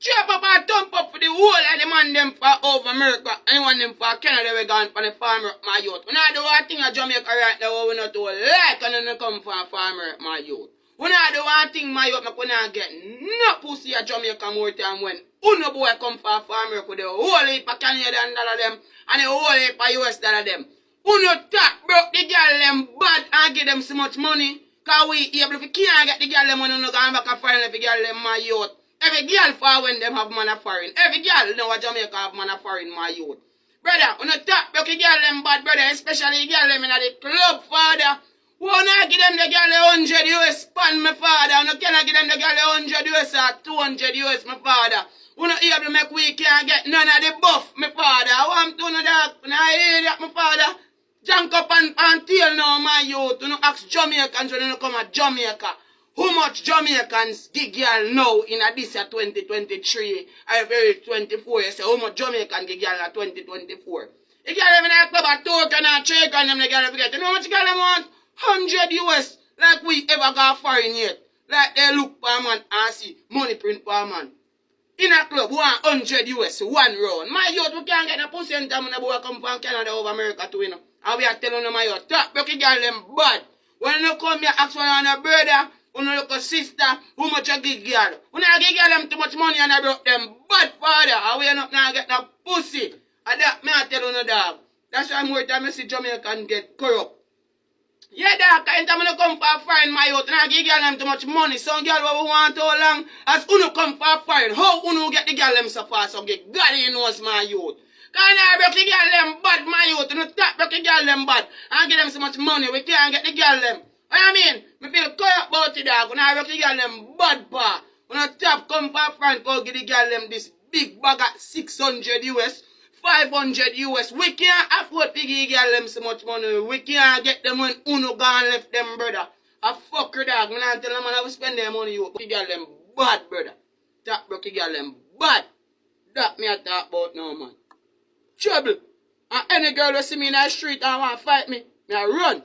Chop up and thump up for the whole of the man them for over America. Anyone them for Canada we gone for the farmer my youth. We not do one thing at Jamaica right now we not do like and then come for a farmer my youth. We not do one thing my youth we not get no pussy at Jamaica more time when uno boy come for a farmer with the whole heap of Canadian dollar them and the whole heap of US dollar them. Uno tap broke the girl them bad and give them so much money. Cause we able if we can't get the girl them money, no go back and foreign if the girl them my youth. Every girl for when them have man a foreign. Every girl know what Jamaica have man a foreign my youth. Brother, uno tap broke the girl them bad brother, especially the girl them in the club father. We not give them the girl 100 US pan my father. Uno cannot give them the girl 100 US or 200 US my father. We not able to make we can't get none of the buff my father. I want to know that I hear that my father. Junk up and tail now, my youth. You know, ask Jamaicans when you come at Jamaica. How much Jamaicans give girl now in this year 2023? I very 24. You say, how much Jamaican give girl in 2024? The girl them in the club at token and shake on them, the girl forget. You know how much girl them want? 100 US. Like we ever got foreign yet. Like they look per man and see money print per man. In a club, 100 US, one round. My youth, we can't get a pussy in time when the boy come from Canada over America too, you know. And we are telling them, my youth, top broken girl them bad. When you come here, ask for a brother, you look a sister, how much you give girl. You not give girl them too much money and I broke them bad father. And we not now get no pussy. And that, me I tell you, dog. That's why more time I see Jamaican get corrupt. Yeah, dog, I time you come for a foreign, my youth, and I give girl them too much money. Some girl what we want how long, as you come for a foreign, how you get the girl them so fast, so get God knows my youth. Because I broke the girl them bad, my youth, you know, top broke the girl them bad, and give them so much money, we can't get the girl them. What I mean? Me feel corrupt about it, dog, when I broke the girl them bad, pa. When I top come for a foreign, go give the girl them this big bag at 600 US. 500 US. We can't afford to give girl them so much money. We can't get them when uno gone left them, brother. A fucker dog. Me not tell them man I will spend their money. You girl them bad, brother. That broke girl them bad. That me I talk about now, man. Trouble. And any girl that see me in the street and want to fight me, I run.